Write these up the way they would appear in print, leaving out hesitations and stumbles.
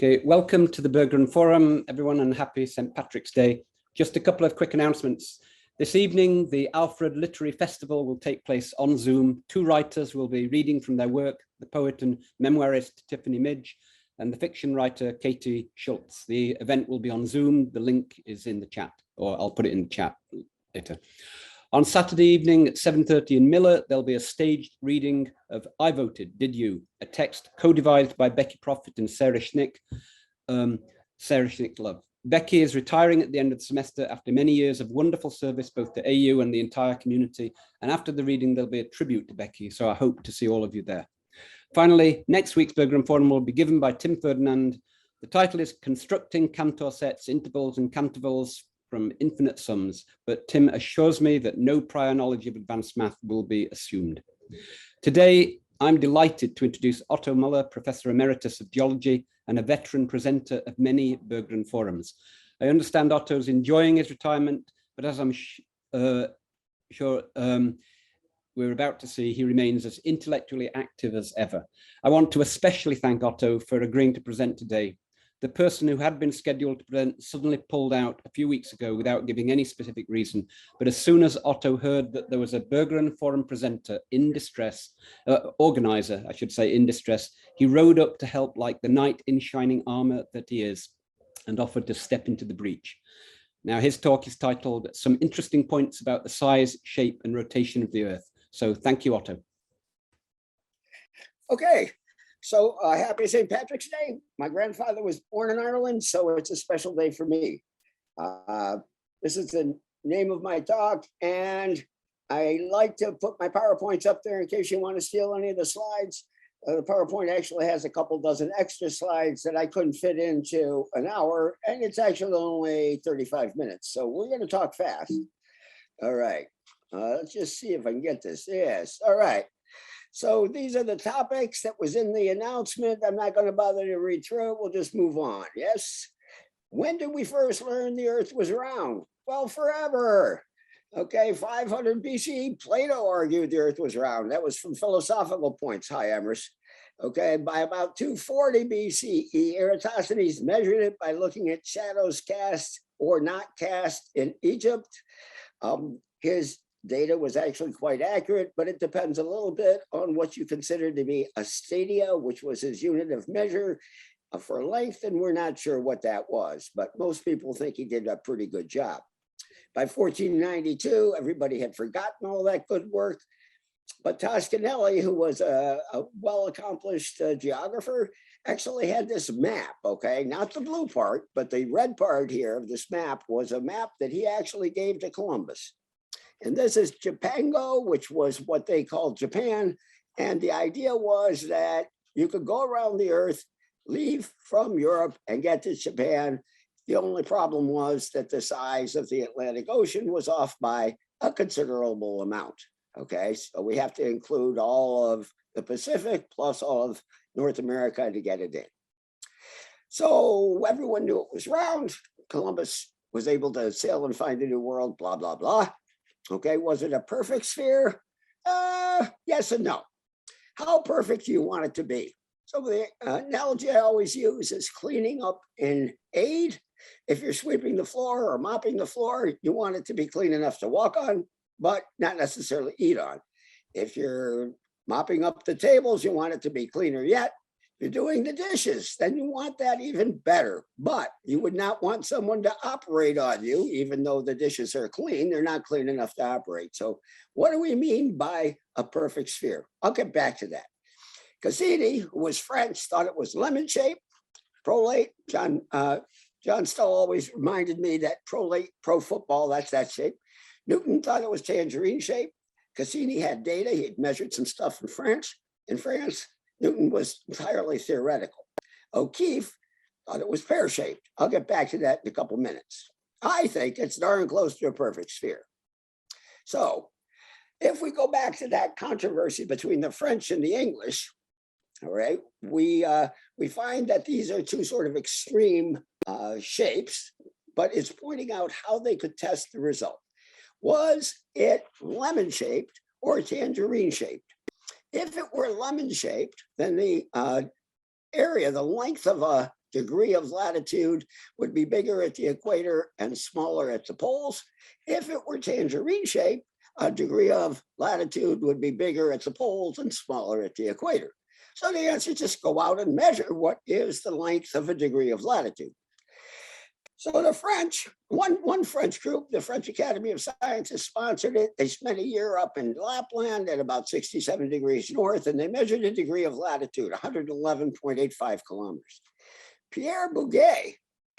Okay, welcome to the Berggren Forum, everyone, and happy St. Patrick's Day. Just a couple of quick announcements. This evening, the Alfred Literary Festival will take place on Zoom. Two writers will be reading from their work, the poet and memoirist Tiffany Midge, and the fiction writer Katie Schultz. The event will be on Zoom. The link is in the chat, or I'll put it in the chat later. On Saturday evening at 7:30 in Miller, there'll be a staged reading of I Voted, Did You? A text co-devised by Becky Prophet and Sarah Schnick. Sarah Schnick Love. Becky is retiring at the end of the semester after many years of wonderful service both to AU and the entire community. And after the reading, there'll be a tribute to Becky. So I hope to see all of you there. Finally, next week's Berggren Forum will be given by Tim Ferdinand. The title is Constructing Cantor Sets, Intervals and Cantervals from Infinite Sums, but Tim assures me that no prior knowledge of advanced math will be assumed. Today, I'm delighted to introduce Otto Muller, Professor Emeritus of Geology and a veteran presenter of many Berggren Forums. I understand Otto's enjoying his retirement, but as I'm sure we're about to see, he remains as intellectually active as ever. I want to especially thank Otto for agreeing to present today. The person who had been scheduled to present suddenly pulled out a few weeks ago without giving any specific reason. But as soon as Otto heard that there was a Berggren Forum presenter in distress, organizer, I should say, in distress, he rode up to help like the knight in shining armor that he is and offered to step into the breach. Now, his talk is titled Some Interesting Points About the Size, Shape and Rotation of the Earth. So thank you, Otto. Okay. So happy St. Patrick's Day. My grandfather was born in Ireland, so it's a special day for me. This is the name of my talk, and I like to put my PowerPoints up there in case you want to steal any of the slides. The PowerPoint actually has a couple dozen extra slides that I couldn't fit into an hour, and it's actually only 35 minutes. So we're going to talk fast. All right. Let's just see if I can get this. Yes. All right. So these are the topics that was in the announcement. I'm not going to bother to read through it. We'll just move on. Yes. When did we first learn the Earth was round? Well, forever. Okay, 500 BC, Plato argued the Earth was round. That was from philosophical points. Hi, Emeritus. Okay, by about 240 BCE, Eratosthenes measured it by looking at shadows cast or not cast in Egypt. His data was actually quite accurate, but it depends a little bit on what you consider to be a stadia, which was his unit of measure for length, and we're not sure what that was, but most people think he did a pretty good job. By 1492, everybody had forgotten all that good work, but Toscanelli, who was a well-accomplished geographer, actually had this map, okay? Not the blue part, but the red part here of this map was a map that he actually gave to Columbus. And this is Japango, which was what they called Japan. And the idea was that you could go around the Earth, leave from Europe and get to Japan. The only problem was that the size of the Atlantic Ocean was off by a considerable amount. Okay, so we have to include all of the Pacific plus all of North America to get it in. So everyone knew it was round. Columbus was able to sail and find a new world, blah, blah, blah. Okay, was it a perfect sphere? Yes and no. How perfect do you want it to be? So the analogy I always use is cleaning up in aid. If you're sweeping the floor or mopping the floor, you want it to be clean enough to walk on, but not necessarily eat on. If you're mopping up the tables, you want it to be cleaner yet. You're doing the dishes, then you want that even better. But you would not want someone to operate on you, even though the dishes are clean, they're not clean enough to operate. So what do we mean by a perfect sphere? I'll get back to that. Cassini, who was French, thought it was lemon-shaped. Prolate, John Stoll always reminded me that prolate, pro football, that's that shape. Newton thought it was tangerine-shaped. Cassini had data. He had measured some stuff in France. Newton was entirely theoretical. O'Keefe thought it was pear-shaped. I'll get back to that in a couple minutes. I think it's darn close to a perfect sphere. So if we go back to that controversy between the French and the English, all right, we find that these are two sort of extreme shapes, but it's pointing out how they could test the result. Was it lemon-shaped or tangerine-shaped? If it were lemon-shaped, then the area, the length of a degree of latitude would be bigger at the equator and smaller at the poles. If it were tangerine shape, a degree of latitude would be bigger at the poles and smaller at the equator. So the answer is just go out and measure what is the length of a degree of latitude. So the French, one French group, the French Academy of Sciences sponsored it. They spent a year up in Lapland at about 67 degrees north, and they measured a degree of latitude, 111.85 kilometers. Pierre Bouguer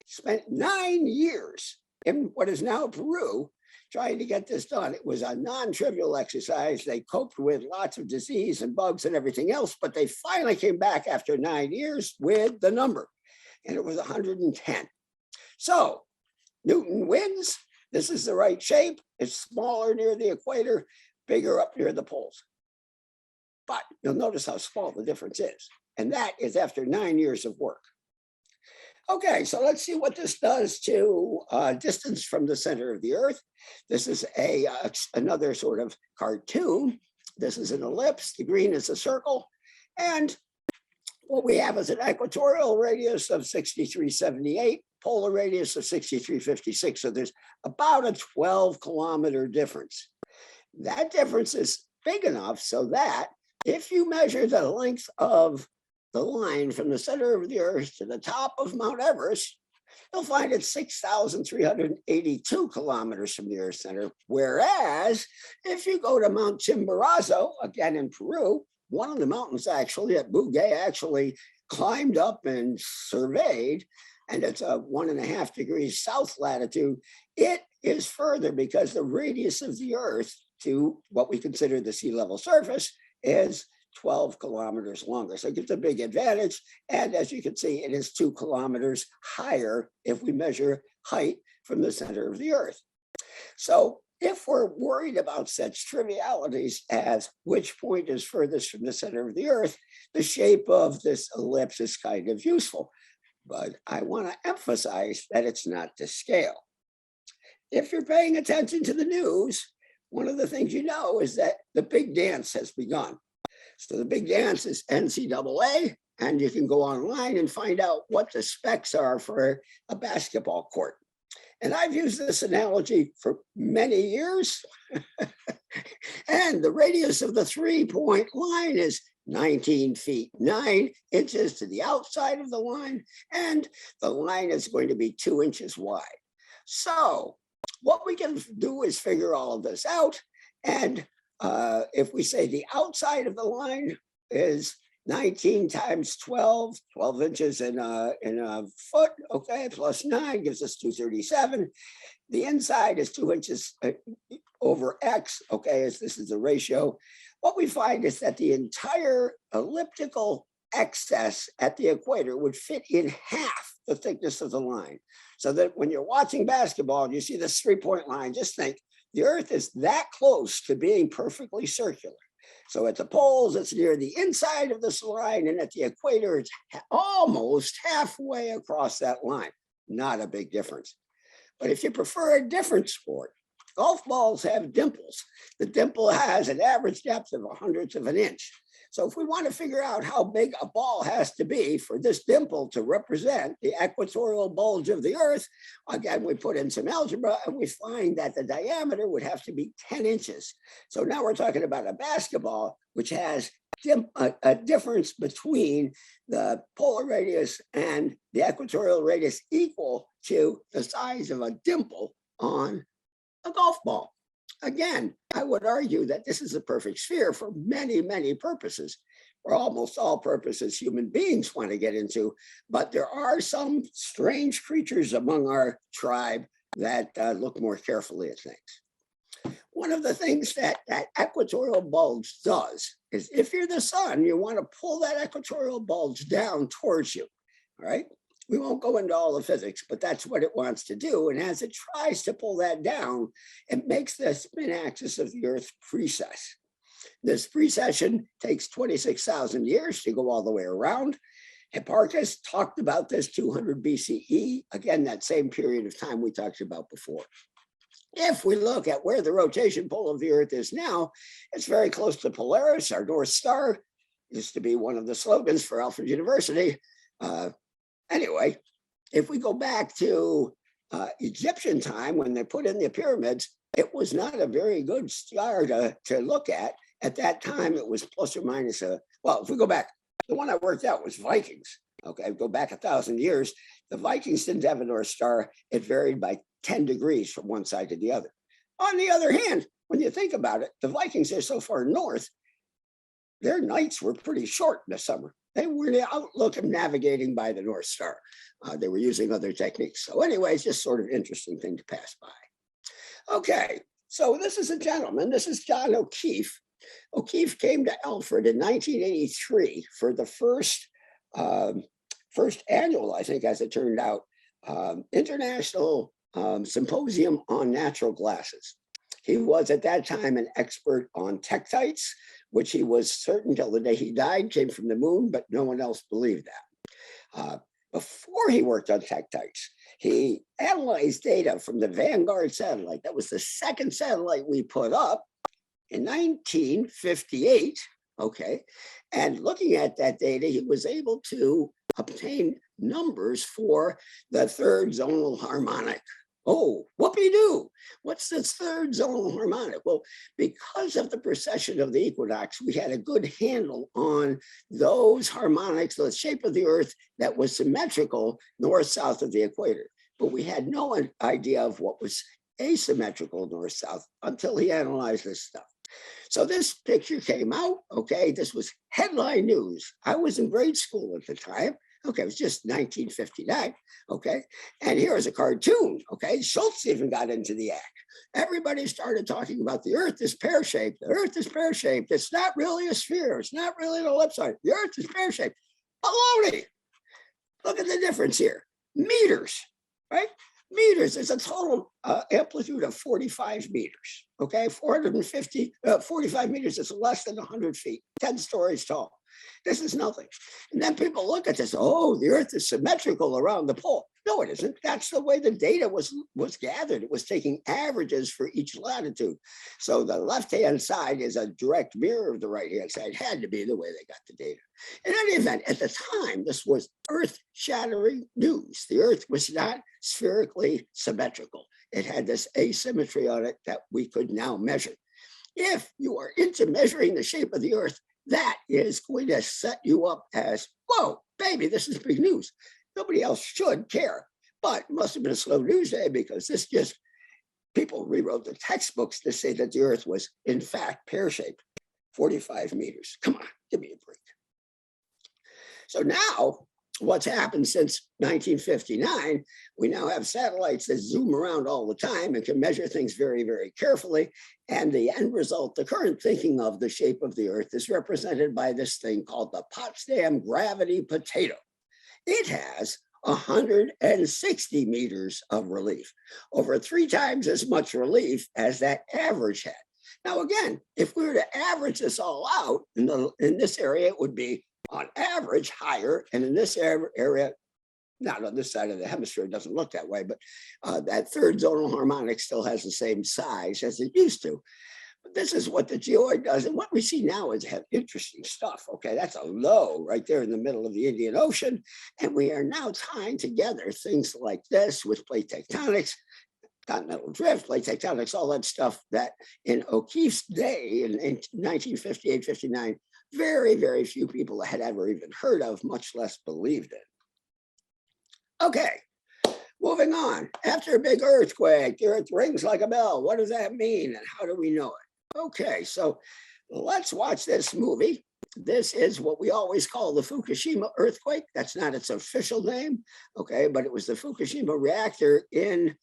spent 9 years in what is now Peru trying to get this done. It was a non-trivial exercise. They coped with lots of disease and bugs and everything else, but they finally came back after 9 years with the number, and it was 110. So Newton wins. This is the right shape. It's smaller near the equator, bigger up near the poles. But you'll notice how small the difference is. And that is after 9 years of work. Okay, so let's see what this does to distance from the center of the Earth. This is another sort of cartoon. This is an ellipse. The green is a circle. And what we have is an equatorial radius of 6378, polar radius of 6356. So there's about a 12-kilometer difference. That difference is big enough so that if you measure the length of the line from the center of the Earth to the top of Mount Everest, you'll find it's 6,382 kilometers from the Earth's center. Whereas if you go to Mount Chimborazo, again in Peru, one of the mountains actually that Bouguer actually climbed up and surveyed, and it's a 1.5 degrees south latitude, it is further because the radius of the Earth to what we consider the sea level surface is 12 kilometers longer. So it gives a big advantage. And as you can see, it is 2 kilometers higher if we measure height from the center of the Earth. So if we're worried about such trivialities as which point is furthest from the center of the Earth, the shape of this ellipse is kind of useful. But I want to emphasize that it's not to scale. If you're paying attention to the news, one of the things you know is that the big dance has begun. So the big dance is NCAA, and you can go online and find out what the specs are for a basketball court. And I've used this analogy for many years. And the radius of the 3-point line is 19 feet 9 inches to the outside of the line, and the line is going to be 2 inches wide. So what we can do is figure all of this out. And if we say the outside of the line is 19 times 12, 12 inches in a foot, okay, plus 9 gives us 237. The inside is 2 inches over X, okay, as this is the ratio. What we find is that the entire elliptical excess at the equator would fit in half the thickness of the line. So that when you're watching basketball and you see this 3-point line, just think the Earth is that close to being perfectly circular. So at the poles, it's near the inside of this line, and at the equator, it's almost halfway across that line. Not a big difference. But if you prefer a different sport, golf balls have dimples. The dimple has an average depth of 1/100th of an inch. So if we want to figure out how big a ball has to be for this dimple to represent the equatorial bulge of the Earth, again, we put in some algebra and we find that the diameter would have to be 10 inches. So now we're talking about a basketball, which has a difference between the polar radius and the equatorial radius equal to the size of a dimple on a golf ball. Again, I would argue that this is a perfect sphere for many, many purposes, or almost all purposes human beings want to get into. But there are some strange creatures among our tribe that look more carefully at things. One of the things that equatorial bulge does is if you're the sun, you want to pull that equatorial bulge down towards you, all right? We won't go into all the physics, but that's what it wants to do. And as it tries to pull that down, it makes the spin axis of the Earth precess. This precession takes 26,000 years to go all the way around. Hipparchus talked about this 200 BCE, again, that same period of time we talked about before. If we look at where the rotation pole of the Earth is now, it's very close to Polaris, our North Star. Used to be one of the slogans for Alfred University. Anyway, if we go back to Egyptian time, when they put in the pyramids, it was not a very good star to look at. At that time, it was plus or minus well, if we go back, the one I worked out was Vikings. Okay, go back 1,000 years. The Vikings didn't have a North Star. It varied by 10 degrees from one side to the other. On the other hand, when you think about it, the Vikings are so far north, their nights were pretty short in the summer. They were out looking, navigating by the North Star. They were using other techniques. So anyway, it's just sort of interesting thing to pass by. Okay, so this is a gentleman. This is John OKeefe. OKeefe came to Alfred in 1983 for the first annual, I think, as it turned out, International Symposium on Natural Glasses. He was at that time an expert on tektites, which he was certain till the day he died came from the moon, but no one else believed that. Before he worked on tektites, he analyzed data from the Vanguard satellite. That was the second satellite we put up in 1958, okay? And looking at that data, he was able to obtain numbers for the third zonal harmonic. Oh, whoopee-doo. What's this third zonal harmonic? Well, because of the precession of the equinox, we had a good handle on those harmonics, the shape of the Earth that was symmetrical north-south of the equator. But we had no idea of what was asymmetrical north-south until he analyzed this stuff. So this picture came out, okay? This was headline news. I was in grade school at the time. Okay, it was just 1959, okay? And here is a cartoon, okay? Schultz even got into the act. Everybody started talking about the Earth is pear-shaped. The Earth is pear-shaped. It's not really a sphere. It's not really an ellipse. The Earth is pear-shaped. Baloney. Look at the difference here. Meters, right? Meters is a total amplitude of 45 meters, okay? 45 meters is less than 100 feet, 10 stories tall. This is nothing. And then people look at this, oh, the Earth is symmetrical around the pole. No, it isn't. That's the way the data was gathered. It was taking averages for each latitude. So the left-hand side is a direct mirror of the right-hand side. Had to be the way they got the data. In any event, at the time, this was earth-shattering news. The Earth was not spherically symmetrical. It had this asymmetry on it that we could now measure. If you are into measuring the shape of the Earth, that is going to set you up as, whoa, baby, this is big news. Nobody else should care. But it must have been a slow news day because this just, people rewrote the textbooks to say that the Earth was, in fact, pear-shaped, 45 meters. Come on, give me a break. So now, what's happened since 1959, we now have satellites that zoom around all the time and can measure things very, very carefully. And the end result, the current thinking of the shape of the Earth is represented by this thing called the Potsdam gravity potato. It has 160 meters of relief, over 3 times as much relief as that average had. Now, again, if we were to average this all out, in this area, it would be on average higher, and in this area, not on this side of the hemisphere, it doesn't look that way, but that third zonal harmonic still has the same size as it used to. But this is what the geoid does, and what we see now is have interesting stuff. Okay, that's a low right there in the middle of the Indian Ocean, and we are now tying together things like this with plate tectonics, continental drift, plate tectonics, all that stuff that in O'Keefe's day in 1958, 59, very, very few people had ever even heard of, much less believed in. Okay, moving on. After a big earthquake, the Earth rings like a bell. What does that mean and how do we know it? Okay, so let's watch this movie. This is what we always call the Fukushima earthquake. That's not its official name, okay, but it was the Fukushima reactor in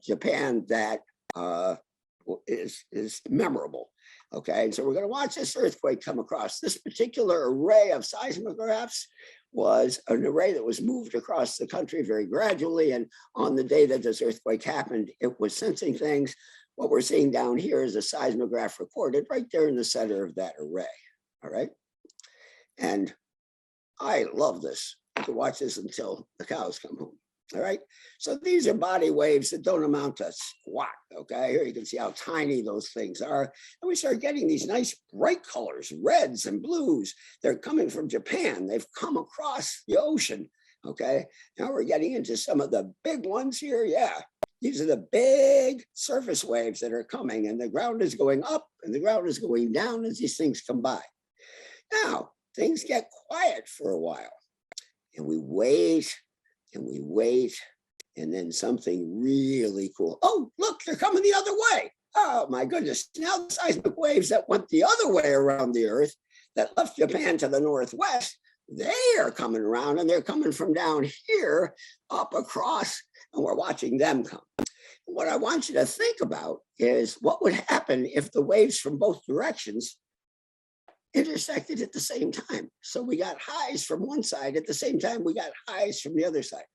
Japan that is memorable. Okay, and so we're going to watch this earthquake come across. This particular array of seismographs was an array that was moved across the country very gradually. And on the day that this earthquake happened, it was sensing things. What we're seeing down here is a seismograph recorded right there in the center of that array. All right. And I love this. I can watch this until the cows come home. All right, so these are body waves that don't amount to squat, okay? Here you can see how tiny those things are. And we start getting these nice bright colors, reds and blues. They're coming from Japan. They've come across the ocean Okay, now we're getting into some of the big ones here. Yeah, these are the big surface waves that are coming, and the ground is going up and the ground is going down as these things come by. Now, things get quiet for a while, and we wait and we wait, and then something really cool. Oh, look, they're coming the other way. Oh my goodness. Now the seismic waves that went the other way around the Earth, that left Japan to the northwest, they are coming around, and they're coming from down here up across, and we're watching them come. What I want you to think about is what would happen if the waves from both directions intersected at the same time. So we got highs from one side, at the same time we got highs from the other side.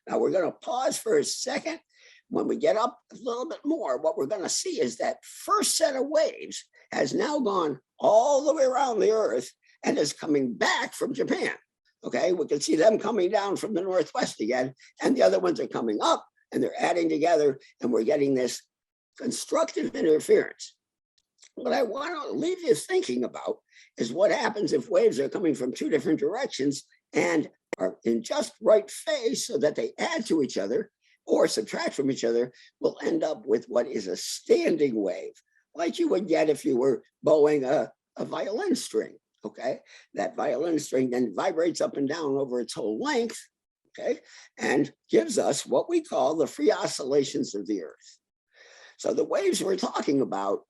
Now we're going to pause for a second. When we get up a little bit more, what we're going to see is that first set of waves has now gone all the way around the Earth and is coming back from Japan. Okay, we can see them coming down from the northwest again, and the other ones are coming up, and they're adding together, and we're getting this constructive interference. What I want to leave you thinking about is what happens if waves are coming from two different directions and are in just right phase so that they add to each other or subtract from each other. We'll end up with what is a standing wave, like you would get if you were bowing a violin string. Okay, that violin string then vibrates up and down over its whole length, okay, and gives us what we call the free oscillations of the Earth. So the waves we're talking about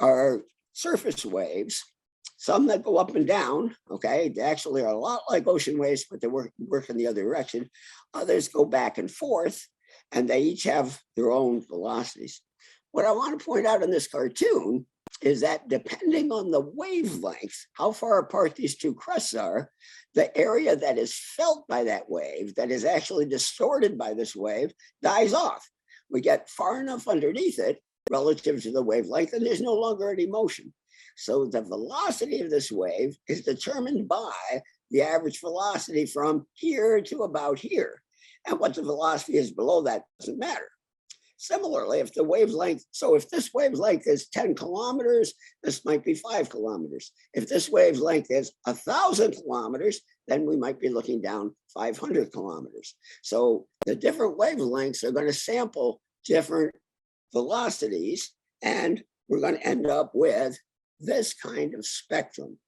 are surface waves, some that go up and down, okay, they actually are a lot like ocean waves, but they work in the other direction. Others go back and forth, and they each have their own velocities. What I want to point out in this cartoon is that depending on the wavelength, how far apart these two crests are, the area that is felt by that wave, that is actually distorted by this wave, dies off. We get far enough underneath it relative to the wavelength, and there's no longer any motion. So the velocity of this wave is determined by the average velocity from here to about here. And what the velocity is below that doesn't matter. Similarly, if the wavelength, so if this wavelength is 10 kilometers, this might be 5 kilometers. If this wavelength is 1,000 kilometers, then we might be looking down 500 kilometers. So the different wavelengths are going to sample different velocities, and we're going to end up with this kind of spectrum.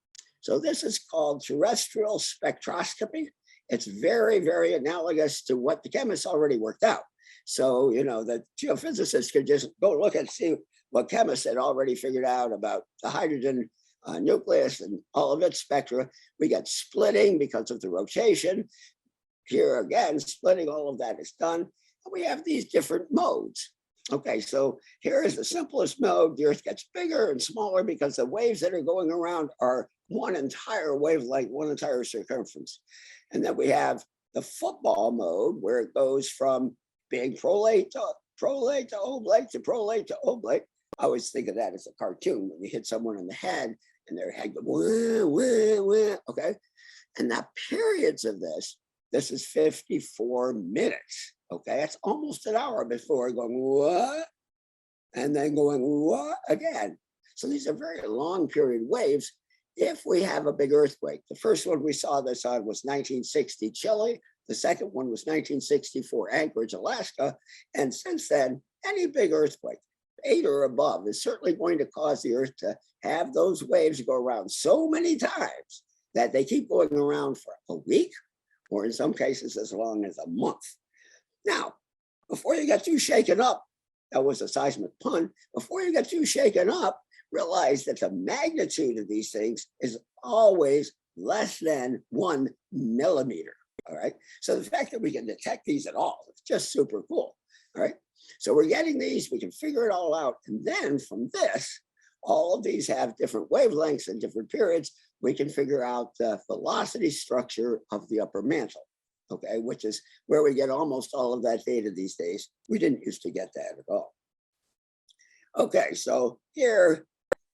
So this is called terrestrial spectroscopy. It's very, very analogous to what the chemists already worked out. So, you know, the geophysicists could just go look and see what chemists had already figured out about the hydrogen nucleus and all of its spectra. We get splitting because of the rotation. Here again, splitting, all of that is done. And we have these different modes. Okay, so here is the simplest mode. The Earth gets bigger and smaller because the waves that are going around are one entire wavelength, one entire circumference. And then we have the football mode, where it goes from being prolate to oblate to prolate to oblate. I always think of that as a cartoon when you hit someone in the head and their head goes, wah, wah, wah, okay? And the periods of this is 54 minutes, okay? That's almost an hour before going, what? And then going, what? Again. So these are very long period waves if we have a big earthquake. The first one we saw this on was 1960 Chile. The second one was 1964 Anchorage, Alaska. And since then, any big earthquake, 8 or above, is certainly going to cause the Earth to have those waves go around so many times that they keep going around for a week, or in some cases as long as a month. Now, before you get too shaken up, that was a seismic pun, before you get too shaken up, realize that the magnitude of these things is always less than 1 millimeter. All right. So the fact that we can detect these at all, it's just super cool. All right. So we're getting these, we can figure it all out. And then from this, all of these have different wavelengths and different periods. We can figure out the velocity structure of the upper mantle, okay, which is where we get almost all of that data these days. We didn't used to get that at all. Okay, so here,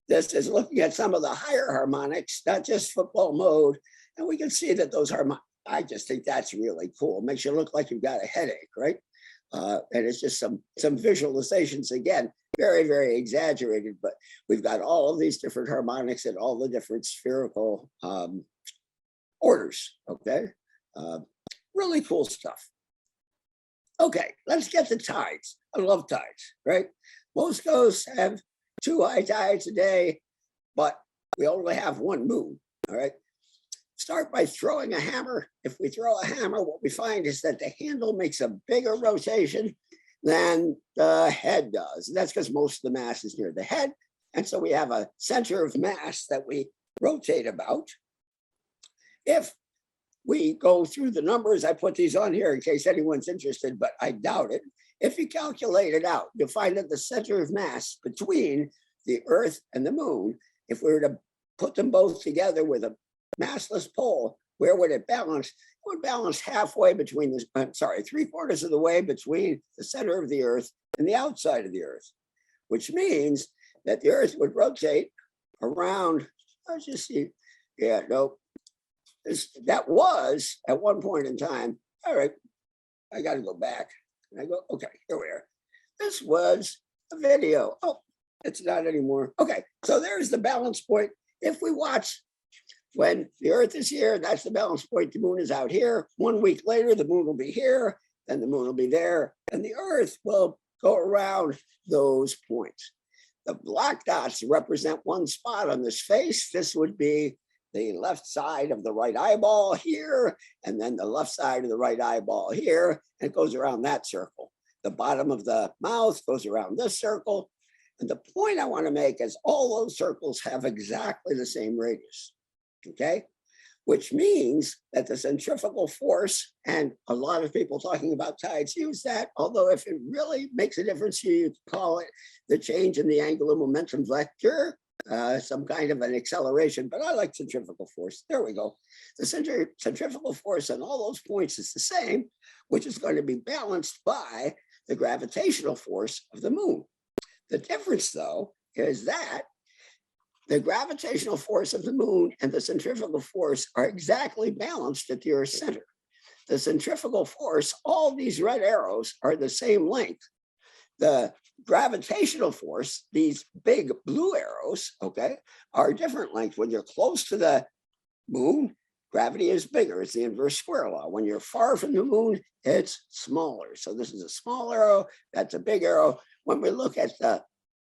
this is looking at some of the higher harmonics, not just football mode. And we can see that those harmonics, I just think that's really cool. Makes you look like you've got a headache, right? And it's just some visualizations, again, very, very exaggerated, but we've got all of these different harmonics and all the different spherical orders, okay? Really cool stuff. Okay, let's get to tides. I love tides, right? Most coasts have 2 high tides a day, but we only have 1 moon, all right? Start by throwing a hammer. If we throw a hammer, what we find is that the handle makes a bigger rotation than the head does. And that's because most of the mass is near the head. And so we have a center of mass that we rotate about. If we go through the numbers, I put these on here in case anyone's interested, but I doubt it. If you calculate it out, you'll find that the center of mass between the Earth and the moon, if we were to put them both together with a massless pole, where would it balance? It would balance halfway between the, 3/4 of the way between the center of the Earth and the outside of the Earth, which means that the Earth would rotate around, let's just see, yeah, no, that was at one point in time. All right, I got to go back. And I go, okay, here we are. This was a video. Oh, it's not anymore. Okay, so there's the balance point. If we watch when the Earth is here, that's the balance point. The moon is out here. 1 week later, the moon will be here, then the moon will be there, and the Earth will go around those points. The black dots represent one spot on this face. This would be the left side of the right eyeball here, and then the left side of the right eyeball here, and it goes around that circle. The bottom of the mouth goes around this circle. And the point I want to make is all those circles have exactly the same radius, okay? Which means that the centrifugal force, and a lot of people talking about tides use that, although if it really makes a difference, you call it the change in the angular momentum vector, some kind of an acceleration, but I like centrifugal force. There we go. The centrifugal force on all those points is the same, which is going to be balanced by the gravitational force of the moon. The difference, though, is that the gravitational force of the moon and the centrifugal force are exactly balanced at the Earth's center. The centrifugal force, all these red arrows are the same length. The gravitational force, these big blue arrows, okay, are different lengths. When you're close to the moon, gravity is bigger. It's the inverse square law. When you're far from the moon, it's smaller. So this is a small arrow, that's a big arrow. When we look at the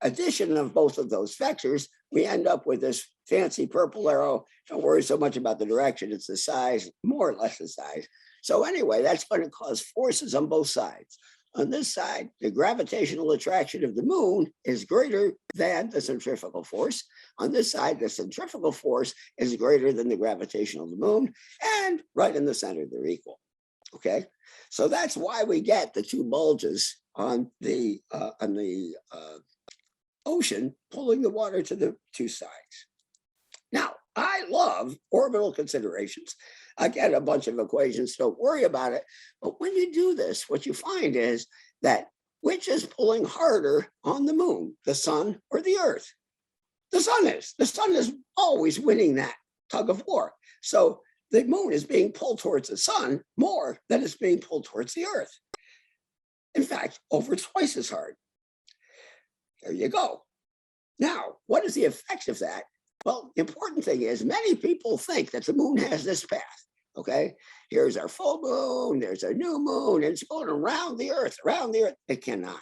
addition of both of those vectors, we end up with this fancy purple arrow. Don't worry so much about the direction, it's the size, more or less the size. So anyway, that's going to cause forces on both sides. On this side, the gravitational attraction of the moon is greater than the centrifugal force. On this side, the centrifugal force is greater than the gravitational of the moon, and right in the center, they're equal. Okay, so that's why we get the 2 bulges on the ocean pulling the water to the 2 sides. Now, I love orbital considerations. I get a bunch of equations, don't worry about it. But when you do this, what you find is that which is pulling harder on the moon, the sun or the Earth? The sun is. The sun is always winning that tug of war. So the moon is being pulled towards the sun more than it's being pulled towards the Earth. In fact, over twice as hard. There you go. Now, what is the effect of that? Well, the important thing is many people think that the moon has this path. Okay, here's our full moon, there's a new moon, and it's going around the Earth, around the Earth. It cannot.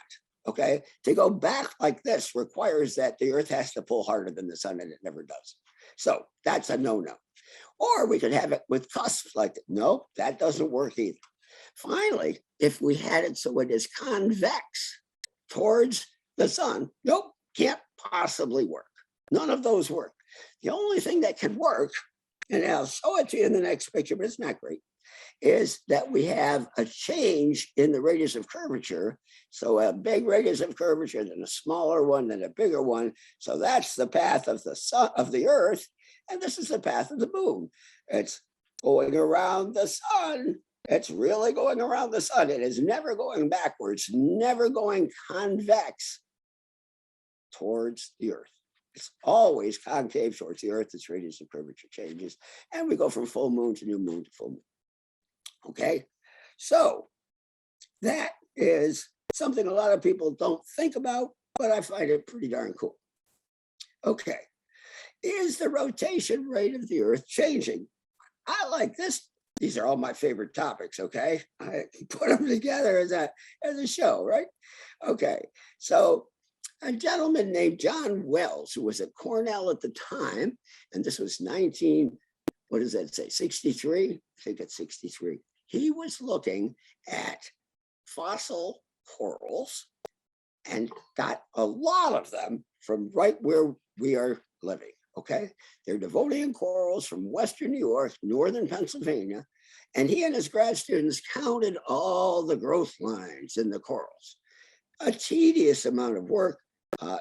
Okay, to go back like this requires that the Earth has to pull harder than the sun, and it never does. So that's a no-no. Or we could have it with cusps like that. No, that doesn't work either. Finally, if we had it so it is convex towards the sun, nope, can't possibly work. None of those work. The only thing that can work, and I'll show it to you in the next picture, but it's not great, is that we have a change in the radius of curvature. So a big radius of curvature, then a smaller one, then a bigger one. So that's the path of the sun, of the Earth, and this is the path of the moon. It's going around the sun. It's really going around the sun. It is never going backwards, never going convex towards the Earth. It's always concave towards the Earth. Its radius of curvature changes. And we go from full moon to new moon to full moon. Okay, so that is something a lot of people don't think about, but I find it pretty darn cool. Okay, is the rotation rate of the Earth changing? I like this these are all my favorite topics, okay? I put them together as a show, right? Okay, so a gentleman named John Wells, who was at Cornell at the time, and this was 19, what does that say, 63? I think it's 63. He was looking at fossil corals and got a lot of them from right where we are living, okay? They're Devonian corals from Western New York, Northern Pennsylvania, and he and his grad students counted all the growth lines in the corals. A tedious amount of work.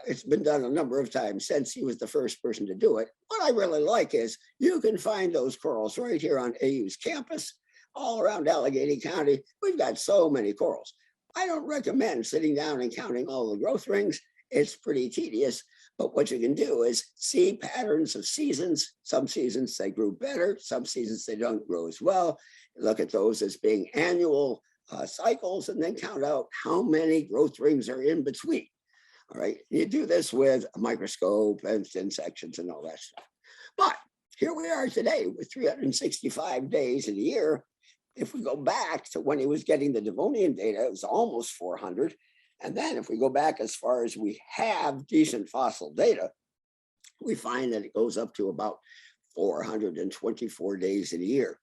It's been done a number of times since he was the first person to do it. What I really like is you can find those corals right here on AU's campus, all around Allegheny County. We've got so many corals. I don't recommend sitting down and counting all the growth rings. It's pretty tedious, but what you can do is see patterns of seasons. Some seasons they grew better, some seasons they don't grow as well. Look at those as being annual cycles and then count out how many growth rings are in between. All right, you do this with a microscope and thin sections and all that stuff. But here we are today with 365 days in a year. If we go back to when he was getting the Devonian data, it was almost 400. And then if we go back as far as we have decent fossil data, we find that it goes up to about 424 days in a year.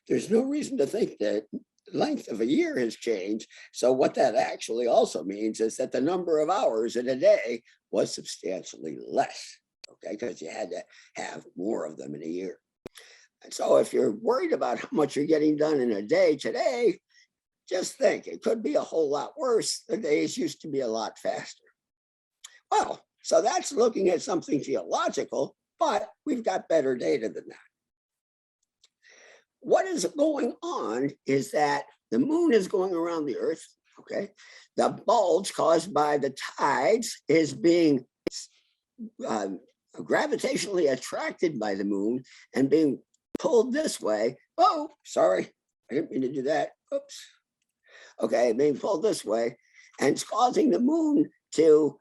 There's no reason to think that length of a year has changed. So what that actually also means is that the number of hours in a day was substantially less, okay? Because you had to have more of them in a year. And so if you're worried about how much you're getting done in a day today, just think it could be a whole lot worse. The days used to be a lot faster. Well, so that's looking at something geological, but we've got better data than that. What is going on is that the moon is going around the Earth, okay? The bulge caused by the tides is being gravitationally attracted by the moon and being pulled this way. Oh, sorry, I didn't mean to do that. Oops. Okay, being pulled this way, and it's causing the moon to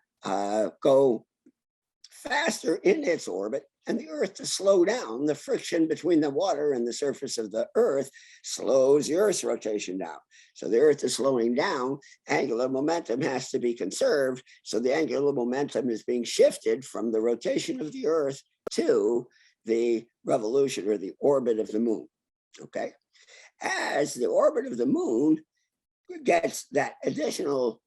go faster in its orbit and the Earth to slow down. The friction between the water and the surface of the Earth slows the Earth's rotation down. So the Earth is slowing down, angular momentum has to be conserved. So the angular momentum is being shifted from the rotation of the Earth to the revolution or the orbit of the moon, okay? As the orbit of the moon gets that additional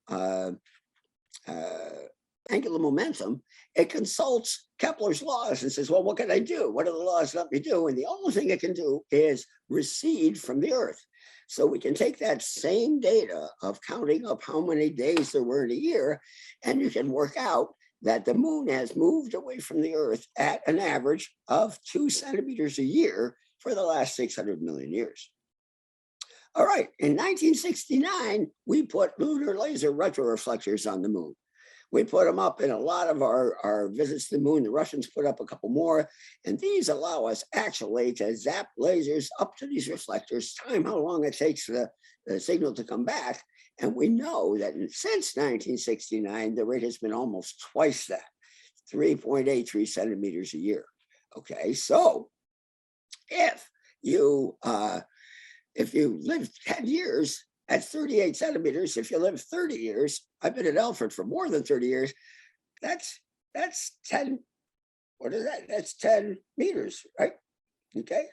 angular momentum, it consults Kepler's laws and says, well, what can I do? What do the laws let me do? And the only thing it can do is recede from the Earth. So we can take that same data of counting up how many days there were in a year, and you can work out that the moon has moved away from the Earth at an average of 2 centimeters a year for the last 600 million years. All right, in 1969, we put lunar laser retroreflectors on the moon. We put them up in a lot of our visits to the moon. The Russians put up a couple more, and these allow us actually to zap lasers up to these reflectors, time how long it takes the signal to come back. And we know that since 1969, the rate has been almost twice that, 3.83 centimeters a year. Okay, so if you live 10 years, at 38 centimeters, if you live 30 years, I've been at Alfred for more than 30 years, that's 10, what is that? That's 10 meters, right? Okay,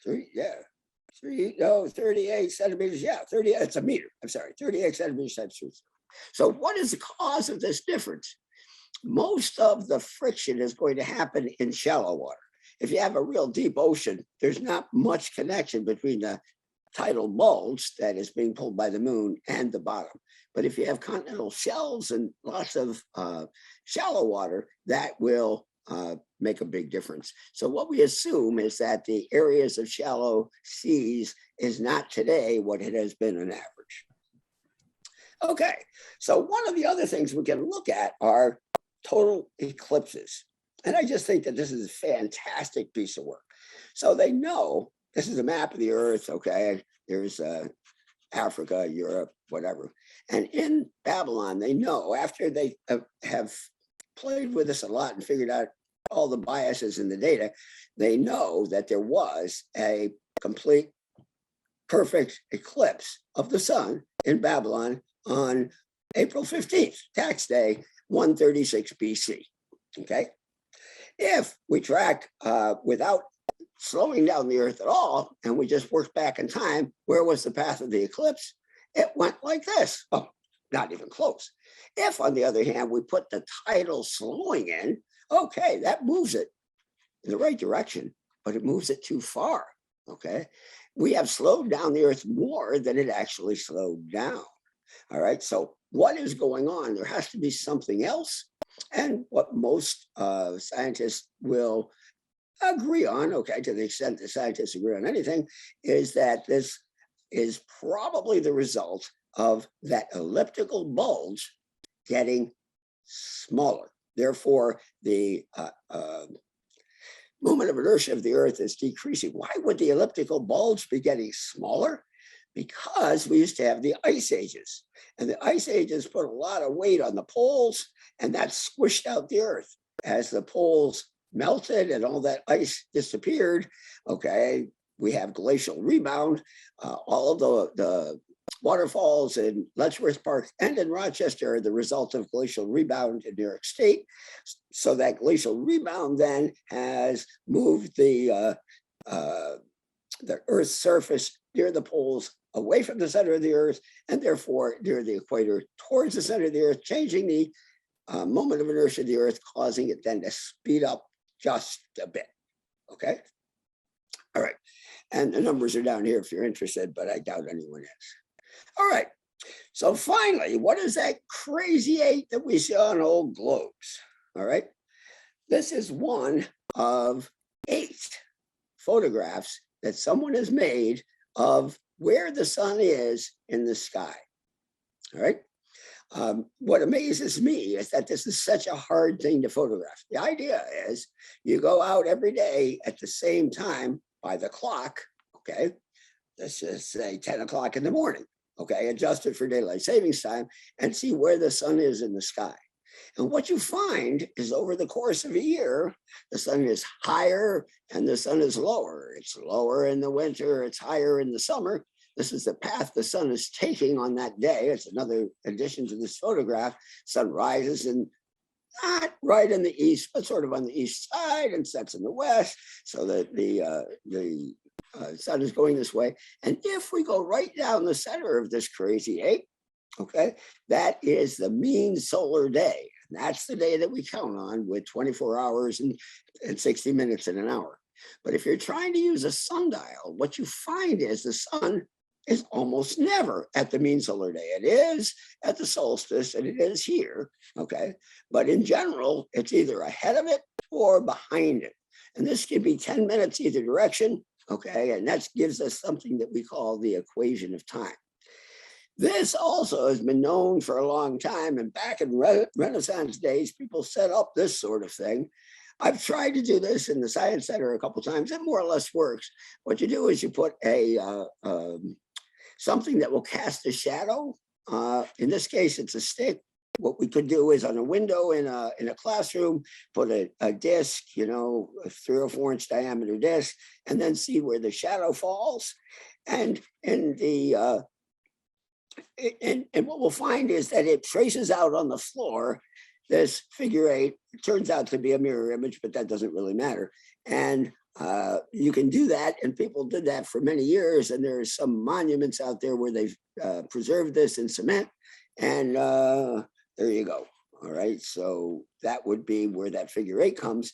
38 centimeters, yeah, 30, it's a meter, I'm sorry, 38 centimeters times 3. So what is the cause of this difference? Most of the friction is going to happen in shallow water. If you have a real deep ocean, there's not much connection between the tidal bulge that is being pulled by the moon and the bottom. But if you have continental shelves and lots of shallow water, that will make a big difference. So what we assume is that the areas of shallow seas is not today what it has been on average. Okay, so one of the other things we can look at are total eclipses. And I just think that this is a fantastic piece of work. So they know, this is a map of the Earth, okay? There's Africa, Europe, whatever. And in Babylon, they know, after they have played with us a lot and figured out all the biases in the data, they know that there was a complete, perfect eclipse of the sun in Babylon on April 15th, tax day, 136 BC. Okay. If we track without slowing down the Earth at all, and we just work back in time, where was the path of the eclipse? It went like this. Oh, not even close. If, on the other hand, we put the tidal slowing in, okay, that moves it in the right direction, but it moves it too far. Okay. We have slowed down the Earth more than it actually slowed down. All right. So what is going on? There has to be something else. And what most scientists will agree on, okay, to the extent that scientists agree on anything, is that this is probably the result of that elliptical bulge getting smaller. Therefore, the moment of inertia of the Earth is decreasing. Why would the elliptical bulge be getting smaller? Because we used to have the ice ages, and the ice ages put a lot of weight on the poles, and that squished out the Earth. As the poles melted and all that ice disappeared, okay, we have glacial rebound. All of the waterfalls in Letchworth Park and in Rochester are the result of glacial rebound in New York State. So that glacial rebound then has moved the Earth's surface near the poles away from the center of the Earth, and therefore near the equator towards the center of the Earth, changing the moment of inertia of the Earth, causing it then to speed up just a bit. Okay. All right. And the numbers are down here if you're interested, but I doubt anyone is. All right. So finally, what is that crazy 8 that we see on old globes? All right. This is one of 8 photographs that someone has made of where the sun is in the sky. All right. What amazes me is that this is such a hard thing to photograph. The idea is you go out every day at the same time by the clock. Okay. Let's just say 10 o'clock in the morning. Okay. Adjusted for daylight savings time, and see where the sun is in the sky. And what you find is over the course of a year, the sun is higher and the sun is lower. It's lower in the winter, it's higher in the summer. This is the path the sun is taking on that day. It's another addition to this photograph. Sun rises in not right in the east, but sort of on the east side, and sets in the west. So that the sun is going this way. And if we go right down the center of this crazy 8, okay, that is the mean solar day. And that's the day that we count on with 24 hours and 60 minutes in an hour. But if you're trying to use a sundial, what you find is the sun is almost never at the mean solar day. It is at the solstice, and it is here, okay? But in general, it's either ahead of it or behind it. And this can be 10 minutes either direction, okay? And that gives us something that we call the equation of time. This also has been known for a long time, and back in Renaissance days, people set up this sort of thing. I've tried to do this in the Science Center a couple of times. It more or less works. What you do is you put something that will cast a shadow. In this case, it's a stick. What we could do is on a window in a classroom, put a disc, a 3 or 4 inch diameter disc, and then see where the shadow falls. And what we'll find is that it traces out on the floor this figure 8. It turns out to be a mirror image, but that doesn't really matter. And you can do that, and people did that for many years. And there are some monuments out there where they've preserved this in cement. And there you go. All right. So that would be where that figure 8 comes.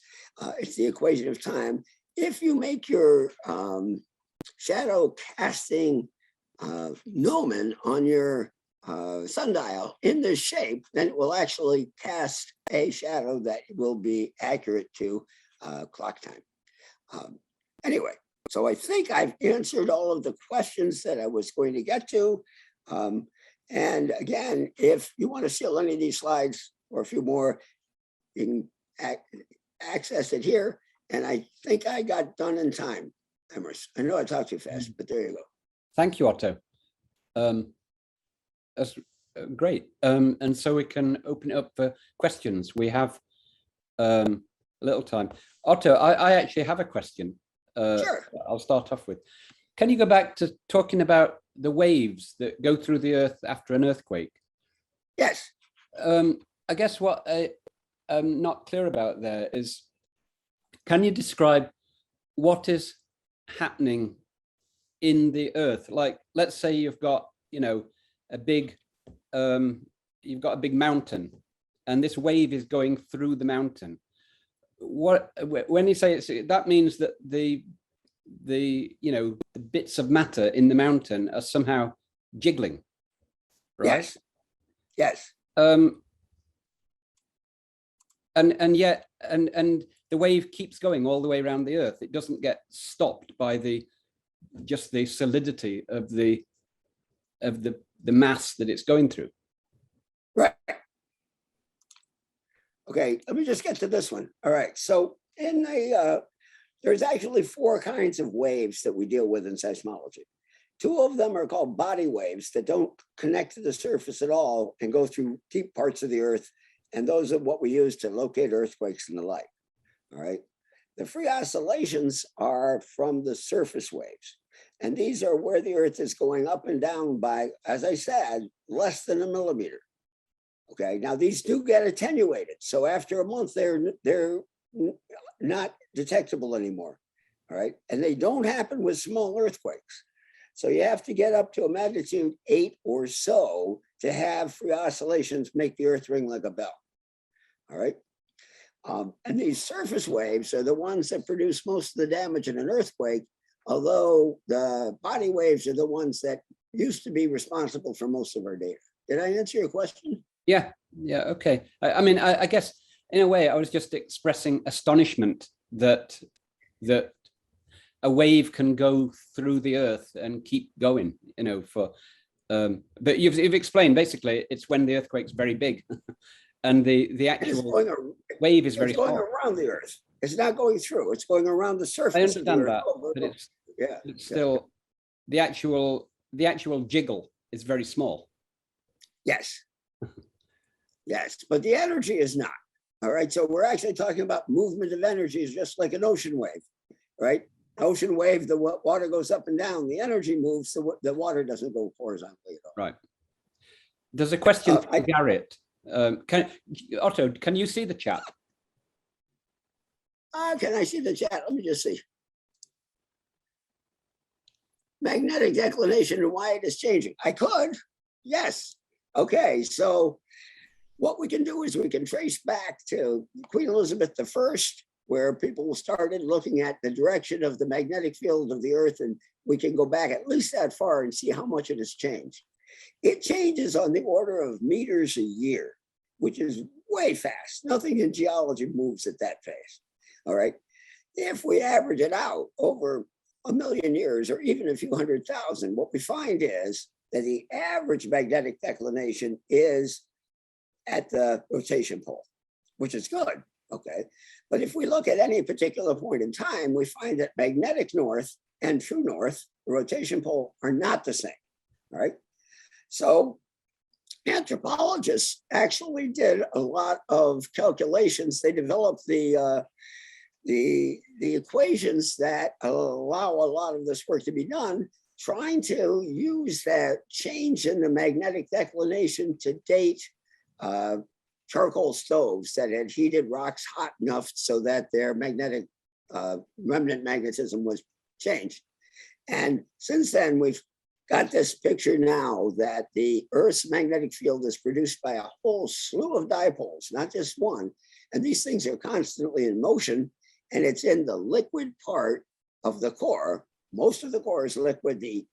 It's the equation of time. If you make your shadow casting gnomon on your sundial in this shape, then it will actually cast a shadow that will be accurate to clock time. Anyway, so I think I've answered all of the questions that I was going to get to. And again, if you want to see any of these slides or a few more, you can access it here. And I think I got done in time, Emeritus. I know I talked too fast, but there you go. Thank you, Otto. That's great. And so we can open it up for questions. We have a little time. Otto, I actually have a question. Sure. I'll start off with. Can you go back to talking about the waves that go through the Earth after an earthquake? Yes. I guess what I'm not clear about there is, can you describe what is happening in the Earth? Like, let's say you've got, a big, you've got a big mountain, and this wave is going through the mountain. When you say it's, that means that the bits of matter in the mountain are somehow jiggling, right? Yes. And yet the wave keeps going all the way around the Earth. It doesn't get stopped by just the solidity of the mass that it's going through. Right. Okay, let me just get to this one. All right, so there's actually 4 kinds of waves that we deal with in seismology. 2 of them are called body waves that don't connect to the surface at all and go through deep parts of the Earth. And those are what we use to locate earthquakes and the like. All right. The free oscillations are from the surface waves. And these are where the Earth is going up and down by, as I said, less than a millimeter. Okay. Now these do get attenuated. So after a month, they're not detectable anymore. All right. And they don't happen with small earthquakes. So you have to get up to a magnitude 8 or so to have free oscillations make the Earth ring like a bell. All right. And these surface waves are the ones that produce most of the damage in an earthquake, although the body waves are the ones that used to be responsible for most of our data. Did I answer your question? Yeah. Okay. I mean, I guess in a way, I was just expressing astonishment that a wave can go through the Earth and keep going, but you've explained basically it's when the earthquake's very big and the actual wave is very going small. Around the Earth. It's not going through, it's going around the surface. I understand of the Earth. that, but it's still the actual jiggle is very small. Yes. Yes, but the energy is not. All right. So we're actually talking about movement of energy is just like an ocean wave, right? Ocean wave, the water goes up and down, the energy moves, the water doesn't go horizontally at all. Right. There's a question from Garrett. Otto, can you see the chat? Can I see the chat? Let me just see. Magnetic declination and why it is changing. I could, yes. Okay, so what we can do is we can trace back to Queen Elizabeth I, where people started looking at the direction of the magnetic field of the Earth, and we can go back at least that far and see how much it has changed. It changes on the order of meters a year, which is way fast. Nothing in geology moves at that pace. All right. If we average it out over 1 million years, or even a few 100,000, what we find is that the average magnetic declination is at the rotation pole, which is good. Okay. But if we look at any particular point in time, we find that magnetic north and true north, the rotation pole, are not the same. Right. So anthropologists actually did a lot of calculations. They developed the equations that allow a lot of this work to be done, trying to use that change in the magnetic declination to date charcoal stoves that had heated rocks hot enough so that their magnetic remnant magnetism was changed. And since then, we've got this picture now that the Earth's magnetic field is produced by a whole slew of dipoles, not just one. And these things are constantly in motion, and it's in the liquid part of the core. Most of the core is liquid. The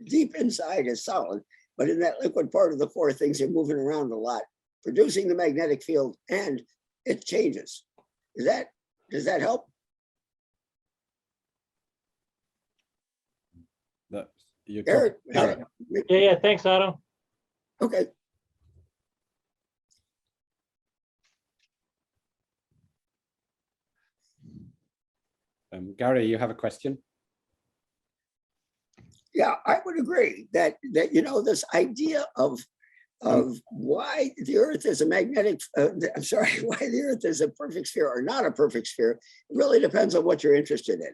deep inside is solid, but in that liquid part of the core, things are moving around a lot, producing the magnetic field, and it changes. Does that help? Eric? Yeah, thanks, Otto. Okay. Gary, you have a question? Yeah, I would agree that this idea of why the Earth is a magnetic, why the Earth is a perfect sphere or not a perfect sphere, it really depends on what you're interested in.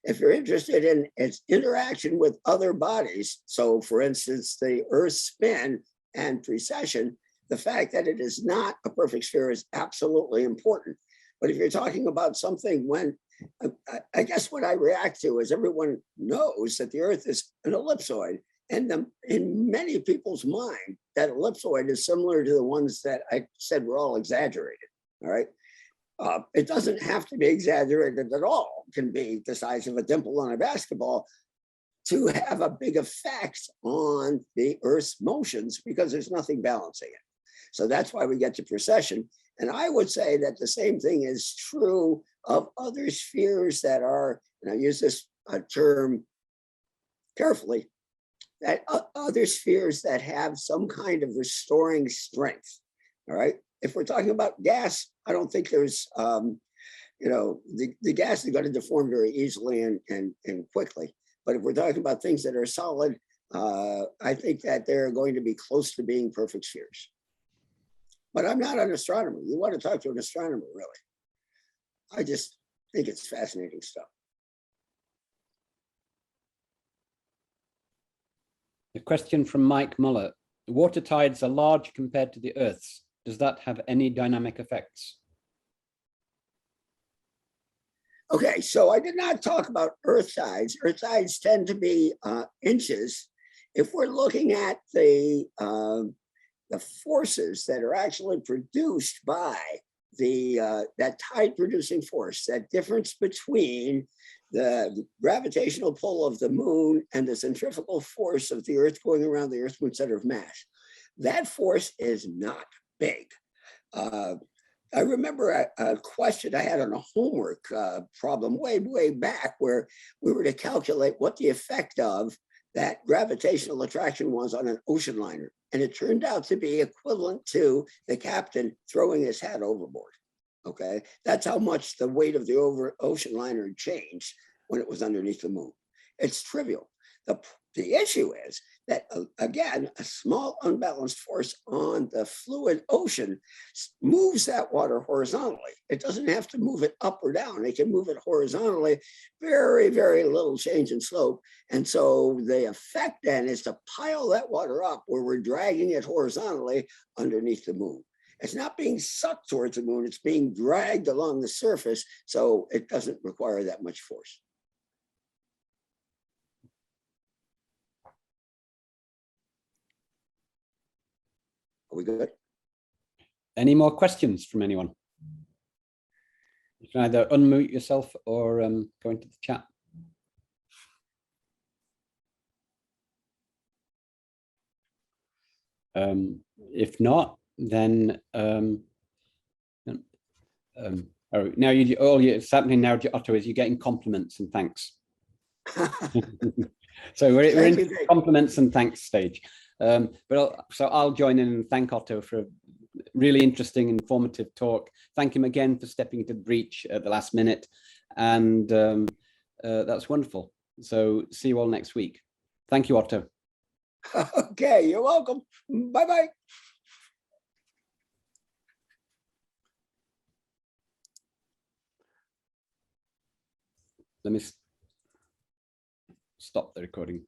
if you're interested in its interaction with other bodies, so for instance, the Earth's spin and precession, the fact that it is not a perfect sphere is absolutely important. But if you're talking about something when, I guess what I react to is everyone knows that the Earth is an ellipsoid. And in many people's mind, that ellipsoid is similar to the ones that I said were all exaggerated, all right? It doesn't have to be exaggerated at all. It can be the size of a dimple on a basketball to have a big effect on the Earth's motions because there's nothing balancing it. So that's why we get to precession. And I would say that the same thing is true of other spheres that are, and I use this term carefully, that other spheres that have some kind of restoring strength, all right? If we're talking about gas, I don't think there's, the gas is going to deform very easily and quickly. But if we're talking about things that are solid, I think that they're going to be close to being perfect spheres. But I'm not an astronomer. You want to talk to an astronomer, really. I just think it's fascinating stuff. A question from Mike Muller. The water tides are large compared to the Earth's. Does that have any dynamic effects? Okay, so I did not talk about Earth tides. Earth tides tend to be inches. If we're looking at the forces that are actually produced by that tide producing force, that difference between the gravitational pull of the moon and the centrifugal force of the Earth going around the Earth-Moon center of mass, that force is not big. I remember a question I had on a homework problem way back where we were to calculate what the effect of that gravitational attraction was on an ocean liner. And it turned out to be equivalent to the captain throwing his hat overboard. Okay, that's how much the weight of the ocean liner changed when it was underneath the moon. It's trivial. The issue is that, again, a small unbalanced force on the fluid ocean moves that water horizontally. It doesn't have to move it up or down. It can move it horizontally, very, very little change in slope. And so the effect then is to pile that water up where we're dragging it horizontally underneath the moon. It's not being sucked towards the moon. It's being dragged along the surface. So it doesn't require that much force. Are we good? Any more questions from anyone? You can either unmute yourself or go into the chat. If not, then now it's happening now, Otto, is you're getting compliments and thanks. So we're in the compliments and thanks stage. So I'll join in and thank Otto for a really interesting, informative talk. Thank him again for stepping into the breach at the last minute. And that's wonderful. So see you all next week. Thank you, Otto. Okay, you're welcome. Bye-bye. Let me stop the recording.